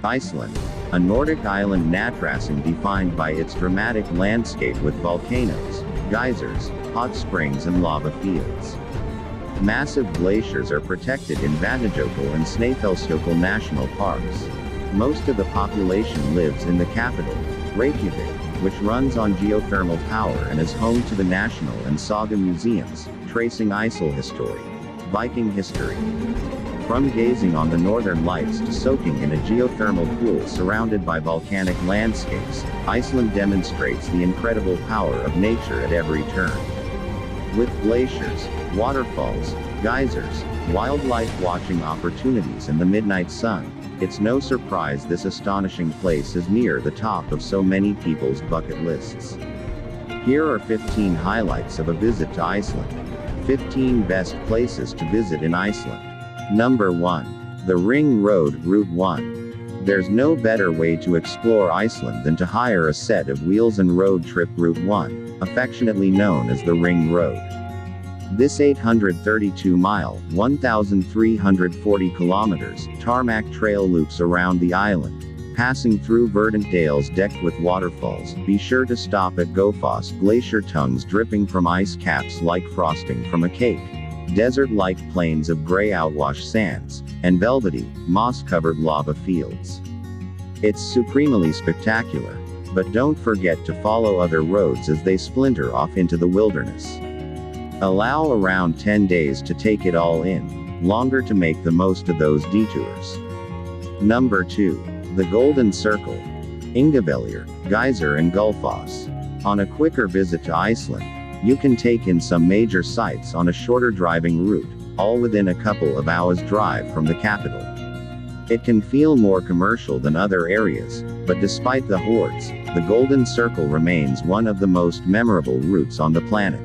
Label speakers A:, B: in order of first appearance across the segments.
A: Iceland, a Nordic island natracing defined by its dramatic landscape with volcanoes, geysers, hot springs and lava fields. Massive glaciers are protected in Vatnajökull and Snæfellsnes national parks. Most of the population lives in the capital, Reykjavik, which runs on geothermal power and is home to the National and Saga museums, tracing Iceland history, Viking history. From gazing on the northern lights to soaking in a geothermal pool surrounded by volcanic landscapes, Iceland demonstrates the incredible power of nature at every turn. With glaciers, waterfalls, geysers, wildlife watching opportunities and the midnight sun, it's no surprise this astonishing place is near the top of so many people's bucket lists. Here are 15 highlights of a visit to Iceland. 15 best places to visit in Iceland. Number 1. The Ring Road, Route 1. There's no better way to explore Iceland than to hire a set of wheels and road trip Route 1, affectionately known as the Ring Road. This 832-mile, 1,340 kilometers, tarmac trail loops around the island, passing through verdant dales decked with waterfalls. Be sure to stop at Gofoss glacier tongues dripping from ice caps like frosting from a cake, desert-like plains of gray outwash sands, and velvety, moss-covered lava fields. It's supremely spectacular. But don't forget to follow other roads as they splinter off into the wilderness. Allow around 10 days to take it all in, longer to make the most of those detours. Number 2. The Golden Circle. Ingavellir, Geyser and Gullfoss. On a quicker visit to Iceland, you can take in some major sites on a shorter driving route, all within a couple of hours drive from the capital. It can feel more commercial than other areas, but despite the hordes, the Golden Circle remains one of the most memorable routes on the planet.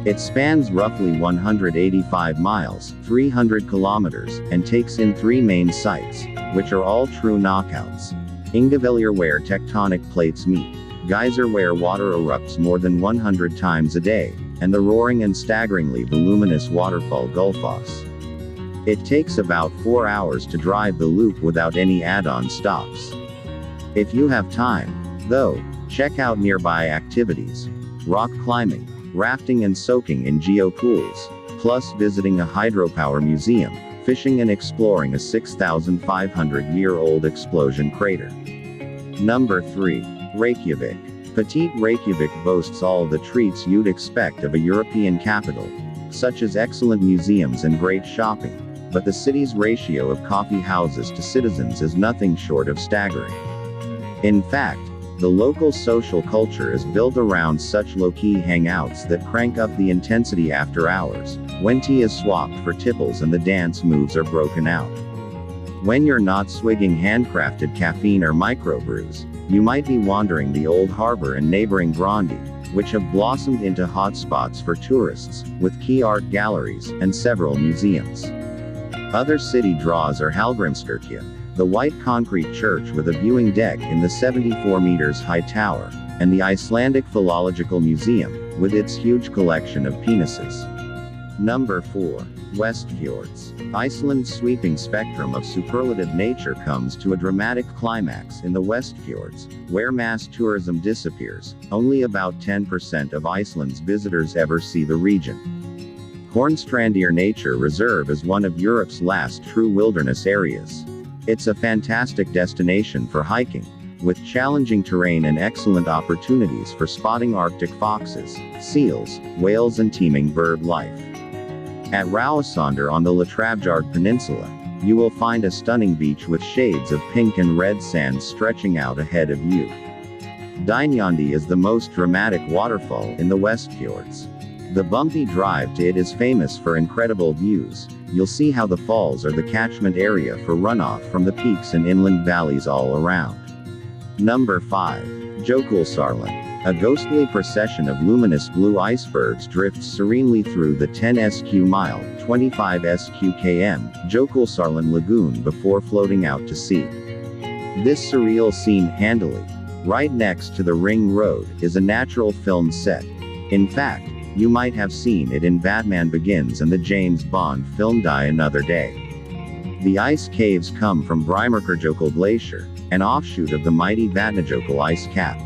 A: It spans roughly 185 miles, 300 kilometers, and takes in 3 main sites, which are all true knockouts. Ingavellir, where tectonic plates meet, Geyser, where water erupts more than 100 times a day, and the roaring and staggeringly voluminous waterfall Gullfoss. It takes about 4 hours to drive the loop without any add-on stops. If you have time, though, check out nearby activities: rock climbing, rafting and soaking in geo-pools, plus visiting a hydropower museum, fishing and exploring a 6,500-year-old explosion crater. Number 3. Reykjavik. Petite Reykjavik boasts all the treats you'd expect of a European capital, such as excellent museums and great shopping, but the city's ratio of coffee houses to citizens is nothing short of staggering. In fact, the local social culture is built around such low-key hangouts that crank up the intensity after hours, when tea is swapped for tipples and the dance moves are broken out. When you're not swigging handcrafted caffeine or microbrews, you might be wandering the old harbor and neighboring Brandi, which have blossomed into hotspots for tourists, with key art galleries, and several museums. Other city draws are Hallgrímskirkja, the white concrete church with a viewing deck in the 74 meters high tower, and the Icelandic Philological Museum, with its huge collection of penises. Number 4. Westfjords. Iceland's sweeping spectrum of superlative nature comes to a dramatic climax in the Westfjords, where mass tourism disappears. Only about 10% of Iceland's visitors ever see the region. Hornstrandir Nature Reserve is one of Europe's last true wilderness areas. It's a fantastic destination for hiking, with challenging terrain and excellent opportunities for spotting Arctic foxes, seals, whales and teeming bird life. At Rauðsandr on the Latravjord Peninsula, you will find a stunning beach with shades of pink and red sand stretching out ahead of you. Dynjandi is the most dramatic waterfall in the Westfjords. The bumpy drive to it is famous for incredible views. You'll see how the falls are the catchment area for runoff from the peaks and inland valleys all around. Number 5. Jökulsárlón. A ghostly procession of luminous blue icebergs drifts serenely through the 10 sq mile, 25 sq km, Jökulsárlón Lagoon before floating out to sea. This surreal scene, handily right next to the Ring Road, is a natural film set. In fact, you might have seen it in Batman Begins and the James Bond film Die Another Day. The ice caves come from Jökulsárlón Glacier, an offshoot of the mighty Vatnajökull ice cap.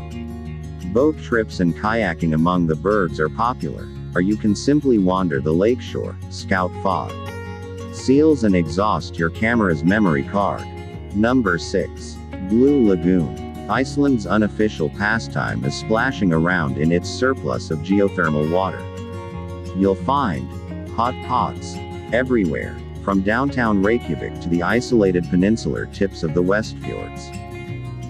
A: Boat trips and kayaking among the bergs are popular, or you can simply wander the lakeshore, scout fog seals and exhaust your camera's memory card. Number 6. Blue Lagoon. Iceland's unofficial pastime is splashing around in its surplus of geothermal water. You'll find hot pots everywhere, from downtown Reykjavik to the isolated peninsular tips of the Westfjords.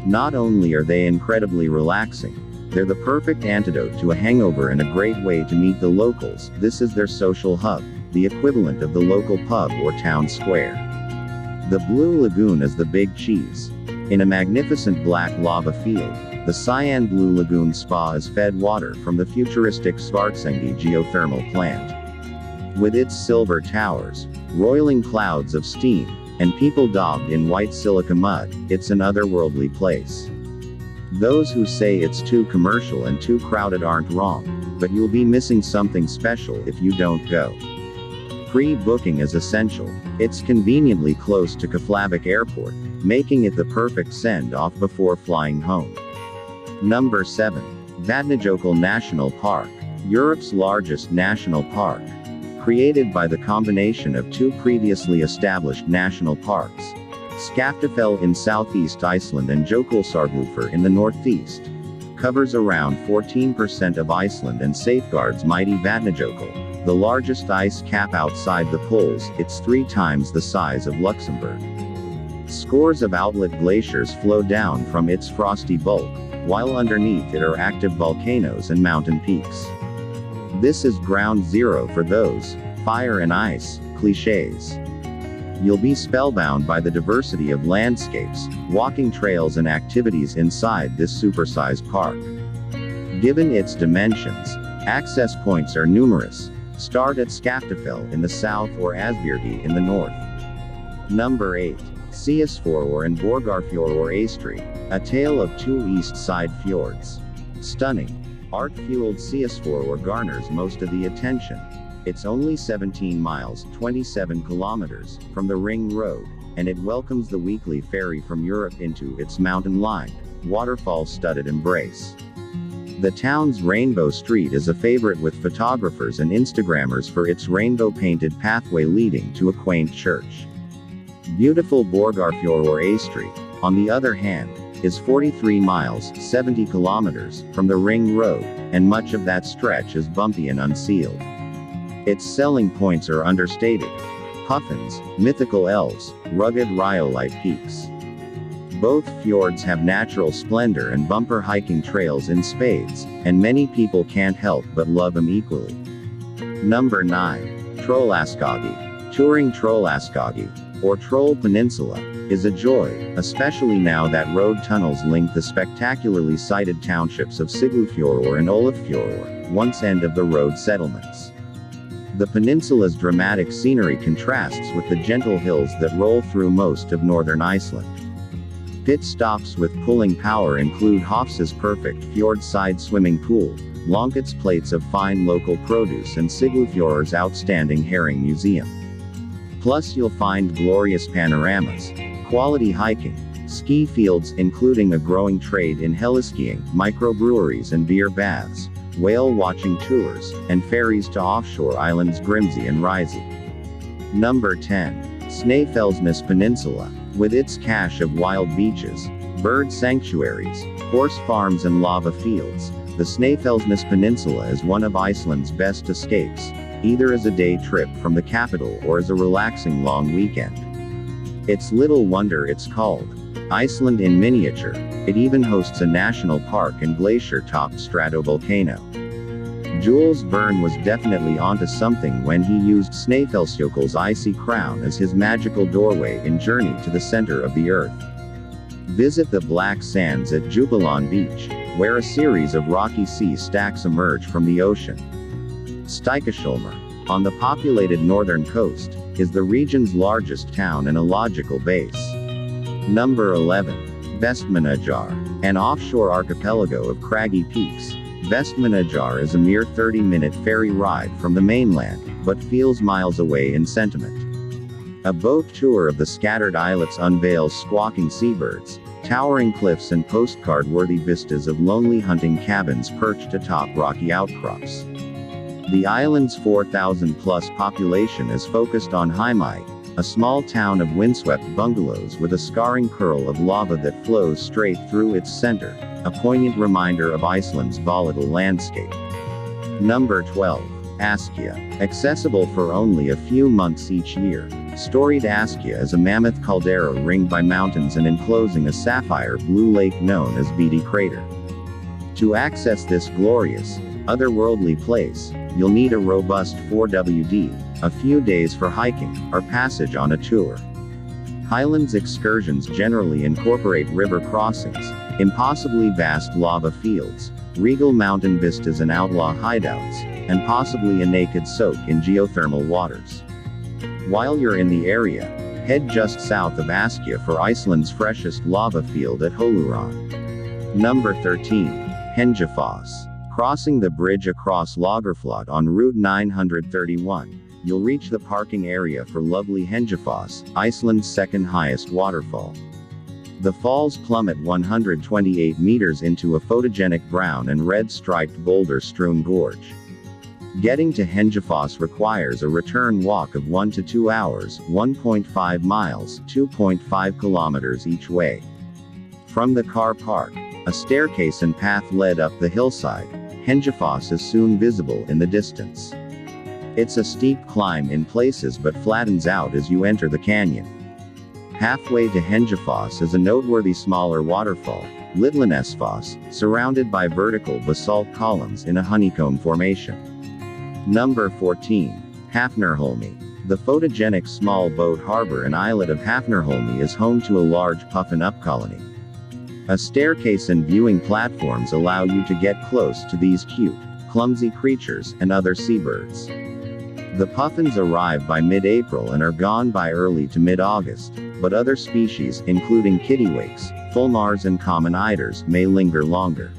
A: Not only are they incredibly relaxing, they're the perfect antidote to a hangover and a great way to meet the locals. This is their social hub, the equivalent of the local pub or town square. The Blue Lagoon is the big cheese. In a magnificent black lava field, the cyan Blue Lagoon Spa is fed water from the futuristic Svartsengi geothermal plant. With its silver towers, roiling clouds of steam, and people daubed in white silica mud, it's an otherworldly place. Those who say it's too commercial and too crowded aren't wrong, but you'll be missing something special if you don't go. Pre-booking is essential. It's conveniently close to Keflavik Airport, making it the perfect send-off before flying home. Number 7. Vatnajökull National Park. Europe's largest national park. Created by the combination of two previously established national parks, Skaftafell in southeast Iceland and Jökulsárlón in the northeast, covers around 14% of Iceland and safeguards mighty Vatnajökull, the largest ice cap outside the poles. It's 3 times the size of Luxembourg. Scores of outlet glaciers flow down from its frosty bulk, while underneath it are active volcanoes and mountain peaks. This is ground zero for those fire and ice cliches. You'll be spellbound by the diversity of landscapes, walking trails and activities inside this supersized park. Given its dimensions, access points are numerous. Start at Skaftafell in the south or Ásbyrgi in the north. Number 8. Seyðisfjörður and Borgarfjörður, a tale of 2 east side fjords. Stunning, art-fueled Seyðisfjörður garners most of the attention. It's only 17 miles, 27 kilometers, from the Ring Road, and it welcomes the weekly ferry from Europe into its mountain-lined, waterfall-studded embrace. The town's Rainbow Street is a favorite with photographers and Instagrammers for its rainbow-painted pathway leading to a quaint church. Beautiful Borgarfjörður Street, on the other hand, is 43 miles, 70 kilometers, from the Ring Road, and much of that stretch is bumpy and unsealed. Its selling points are understated. Puffins, mythical elves, rugged rhyolite peaks. Both fjords have natural splendor and bumper hiking trails in spades, and many people can't help but love them equally. Number 9. Tröllaskagi. Touring Tröllaskagi, or Troll Peninsula, is a joy, especially now that road tunnels link the spectacularly sited townships of Siglufjörður and Ólafsfjörður, once end of the road settlements. The peninsula's dramatic scenery contrasts with the gentle hills that roll through most of northern Iceland. Pit stops with pulling power include Hofs's perfect fjord-side swimming pool, Longket's plates of fine local produce and Siglufjörður's outstanding herring museum. Plus you'll find glorious panoramas, quality hiking, ski fields including a growing trade in heliskiing, microbreweries and beer baths, whale watching tours, and ferries to offshore islands Grimsey and Risey. Number 10. Snæfellsnes Peninsula. With its cache of wild beaches, bird sanctuaries, horse farms and lava fields, the Snæfellsnes Peninsula is one of Iceland's best escapes, either as a day trip from the capital or as a relaxing long weekend. It's little wonder it's called Iceland in miniature. It even hosts a national park and glacier-topped stratovolcano. Jules Verne was definitely onto something when he used Snæfellsjökull's icy crown as his magical doorway in Journey to the Center of the Earth. Visit the black sands at Djúpalón Beach, where a series of rocky sea stacks emerge from the ocean. Stykkishólmur, on the populated northern coast, is the region's largest town and a logical base. Number 11. Vestmannaeyjar, an offshore archipelago of craggy peaks. Vestmannaeyjar is a mere 30-minute ferry ride from the mainland, but feels miles away in sentiment. A boat tour of the scattered islets unveils squawking seabirds, towering cliffs and postcard-worthy vistas of lonely hunting cabins perched atop rocky outcrops. The island's 4,000-plus population is focused on Heimaey, a small town of windswept bungalows with a scarring curl of lava that flows straight through its center, a poignant reminder of Iceland's volatile landscape. Number 12. Askja. Accessible for only a few months each year, storied Askja is a mammoth caldera ringed by mountains and enclosing a sapphire blue lake known as Beatty Crater. To access this glorious, otherworldly place, you'll need a robust 4WD, a few days for hiking, or passage on a tour. Highlands excursions generally incorporate river crossings, impossibly vast lava fields, regal mountain vistas and outlaw hideouts, and possibly a naked soak in geothermal waters. While you're in the area, head just south of Askja for Iceland's freshest lava field at Holuhraun. Number 13. Hengifoss. Crossing the bridge across Lagerflot on Route 931, you'll reach the parking area for lovely Hengifoss, Iceland's second highest waterfall. The falls plummet 128 meters into a photogenic brown and red striped boulder-strewn gorge. Getting to Hengifoss requires a return walk of 1 to 2 hours, 1.5 miles, 2.5 kilometers each way. From the car park, a staircase and path led up the hillside. Hengifoss is soon visible in the distance. It's a steep climb in places but flattens out as you enter the canyon. Halfway to Hengifoss is a noteworthy smaller waterfall, Litlanesfoss, surrounded by vertical basalt columns in a honeycomb formation. Number 14. Hafnarhólmi. The photogenic small boat harbor and islet of Hafnarhólmi is home to a large puffin-up colony. A staircase and viewing platforms allow you to get close to these cute, clumsy creatures and other seabirds. The puffins arrive by mid-April and are gone by early to mid-August, but other species, including kittiwakes, fulmars and common eiders, may linger longer.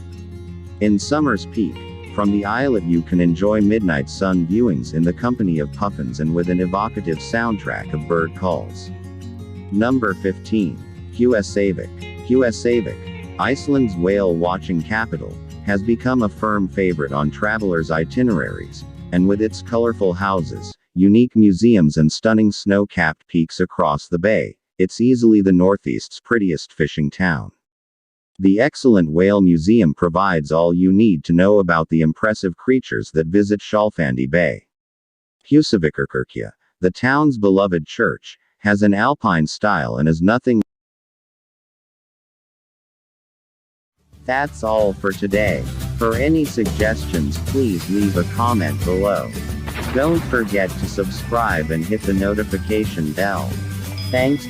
A: In summer's peak, from the islet you can enjoy midnight sun viewings in the company of puffins and with an evocative soundtrack of bird calls. Number 15. Húsavík. Húsavík, Iceland's whale-watching capital, has become a firm favorite on travelers' itineraries, and with its colorful houses, unique museums and stunning snow-capped peaks across the bay, it's easily the Northeast's prettiest fishing town. The excellent Whale Museum provides all you need to know about the impressive creatures that visit Skjálfandi Bay. Húsavíkurkirkja, the town's beloved church, has an alpine style and is nothing. That's all for today. For any suggestions, please leave a comment below. Don't forget to subscribe and hit the notification bell. Thanks.